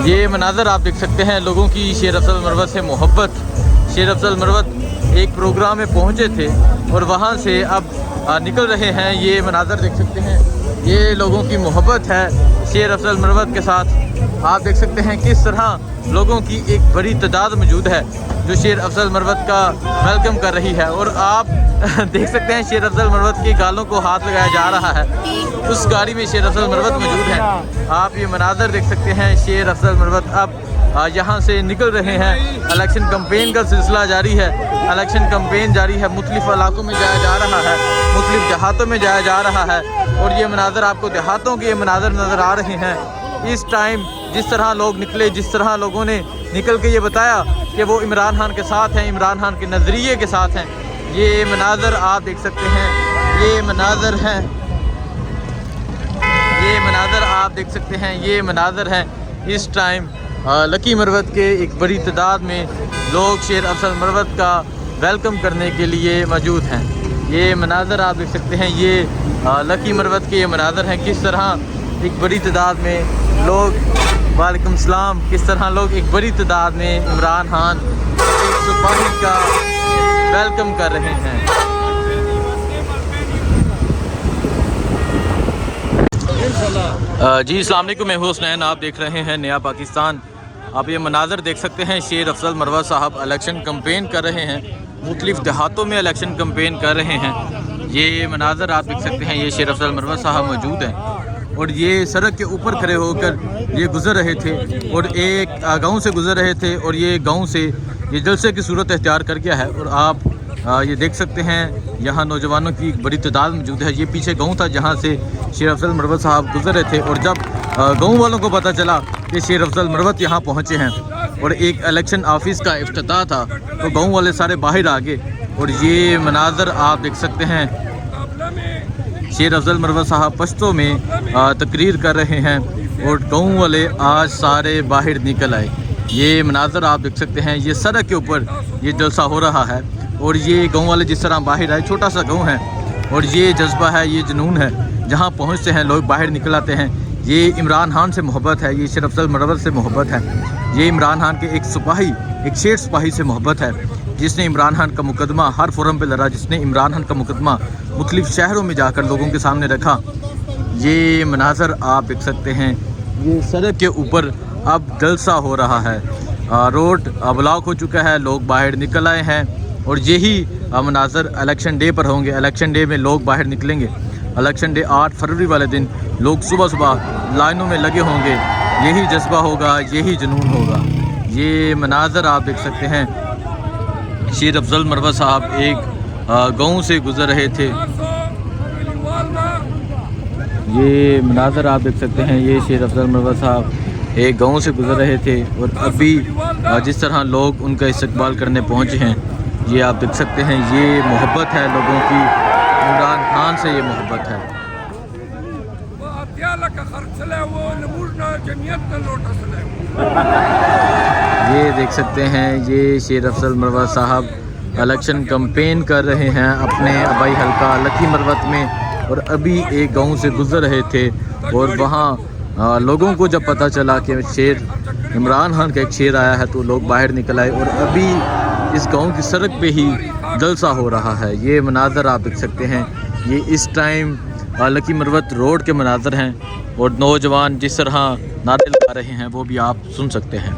یہ مناظر آپ دیکھ سکتے ہیں لوگوں کی شیر افضل مروت سے محبت۔ شیر افضل مروت ایک پروگرام میں پہنچے تھے اور وہاں سے اب نکل رہے ہیں۔ یہ مناظر دیکھ سکتے ہیں، یہ لوگوں کی محبت ہے شیر افضل مروت کے ساتھ۔ آپ دیکھ سکتے ہیں کس طرح لوگوں کی ایک بڑی تعداد موجود ہے جو شیر افضل مروت کا ویلکم کر رہی ہے، اور آپ دیکھ سکتے ہیں شیر افضل مروت کی گالوں کو ہاتھ لگایا جا رہا ہے۔ اس گاڑی میں شیر افضل مروت موجود ہے۔ آپ یہ مناظر دیکھ سکتے ہیں، شیر افضل مروت اب یہاں سے نکل رہے ہیں۔ الیکشن کمپین کا سلسلہ جاری ہے، الیکشن کمپین جاری ہے، مختلف علاقوں میں جایا جا رہا ہے، مختلف دیہاتوں میں جایا جا رہا ہے، اور یہ مناظر آپ کو دیہاتوں کے یہ مناظر نظر آ رہے ہیں۔ اس ٹائم جس طرح لوگ نکلے، جس طرح لوگوں نے نکل کے یہ بتایا کہ وہ عمران خان کے ساتھ ہیں، عمران خان کے نظریے کے ساتھ ہیں، یہ مناظر آپ دیکھ سکتے ہیں، یہ مناظر ہیں، یہ مناظر آپ دیکھ سکتے ہیں، یہ مناظر ہیں۔ اس ٹائم لکی مروت کے ایک بڑی تعداد میں لوگ شیر افضل مروت کا ویلکم کرنے کے لیے موجود ہیں۔ یہ مناظر آپ دیکھ سکتے ہیں، یہ لکی مروت کے یہ مناظر ہیں، کس طرح ایک بڑی تعداد میں لوگ، وعلیکم السلام، کس طرح لوگ ایک بڑی تعداد میں عمران خان ایک سپاہی کا ویلکم کر رہے ہیں۔ جی السلام علیکم، میں ہوں حسنین، آپ دیکھ رہے ہیں نیا پاکستان۔ آپ یہ مناظر دیکھ سکتے ہیں، شیر افضل مروت صاحب الیکشن کمپین کر رہے ہیں، مختلف دیہاتوں میں الیکشن کمپین کر رہے ہیں۔ یہ مناظر آپ دیکھ سکتے ہیں، یہ شیر افضل مروت صاحب موجود ہیں، اور یہ سڑک کے اوپر کھڑے ہو کر یہ گزر رہے تھے، اور ایک گاؤں سے گزر رہے تھے، اور یہ گاؤں سے یہ جلسے کی صورت اختیار کر گیا ہے۔ اور آپ یہ دیکھ سکتے ہیں یہاں نوجوانوں کی ایک بڑی تعداد موجود ہے۔ یہ پیچھے گاؤں تھا جہاں سے شیر افضل مروت صاحب گزر رہے تھے، اور جب گاؤں والوں کو پتہ چلا کہ شیر افضل مروت یہاں پہنچے ہیں اور ایک الیکشن آفس کا افتتاح تھا، تو گاؤں والے سارے باہر آ گئے۔ اور یہ مناظر آپ دیکھ سکتے ہیں، شیر افضل مروت صاحب پشتوں میں تقریر کر رہے ہیں، اور گاؤں والے آج سارے باہر نکل آئے۔ یہ مناظر آپ دیکھ سکتے ہیں، یہ سڑک کے اوپر یہ جلسہ ہو رہا ہے، اور یہ گاؤں والے جس طرح باہر آئے، چھوٹا سا گاؤں ہے، اور یہ جذبہ ہے، یہ جنون ہے، جہاں پہنچتے ہیں لوگ باہر نکل آتے ہیں۔ یہ عمران خان سے محبت ہے، یہ شیر افضل مروت سے محبت ہے، یہ عمران خان کے ایک سپاہی، ایک شیر سپاہی سے محبت ہے، جس نے عمران خان کا مقدمہ ہر فورم پہ لڑا، جس نے عمران خان کا مقدمہ مختلف شہروں میں جا کر لوگوں کے سامنے رکھا۔ یہ مناظر آپ دیکھ سکتے ہیں، یہ سڑک کے اوپر اب جلسہ ہو رہا ہے، روڈ بلاک ہو چکا ہے، لوگ باہر نکل آئے ہیں، اور یہی مناظر الیکشن ڈے پر ہوں گے۔ الیکشن ڈے میں لوگ باہر نکلیں گے، الیکشن ڈے 8 فروری والے دن لوگ صبح صبح لائنوں میں لگے ہوں گے، یہی جذبہ ہوگا، یہی جنون ہوگا۔ یہ مناظر آپ دیکھ سکتے ہیں، شیر افضل مروت صاحب ایک گاؤں سے گزر رہے تھے۔ یہ مناظر آپ دیکھ سکتے ہیں، یہ شیر افضل مروت صاحب ایک گاؤں سے گزر رہے تھے، اور ابھی جس طرح لوگ ان کا استقبال کرنے پہنچے ہیں، یہ آپ دیکھ سکتے ہیں، یہ محبت ہے لوگوں کی، عمران خان سے یہ محبت ہے۔ یہ دیکھ سکتے ہیں، یہ شیر افضل مروت صاحب الیکشن کمپین کر رہے ہیں اپنے آبائی حلقہ لکی مروت میں، اور ابھی ایک گاؤں سے گزر رہے تھے، اور وہاں لوگوں کو جب پتہ چلا کہ شیر عمران خان کا ایک شیر آیا ہے، تو لوگ باہر نکل آئے، اور ابھی اس گاؤں کی سڑک پہ ہی جلسہ ہو رہا ہے۔ یہ مناظر آپ دیکھ سکتے ہیں، یہ اس ٹائم لکی مروت روڈ کے مناظر ہیں، اور نوجوان جس طرح نعرے لگا رہے ہیں وہ بھی آپ سن سکتے ہیں۔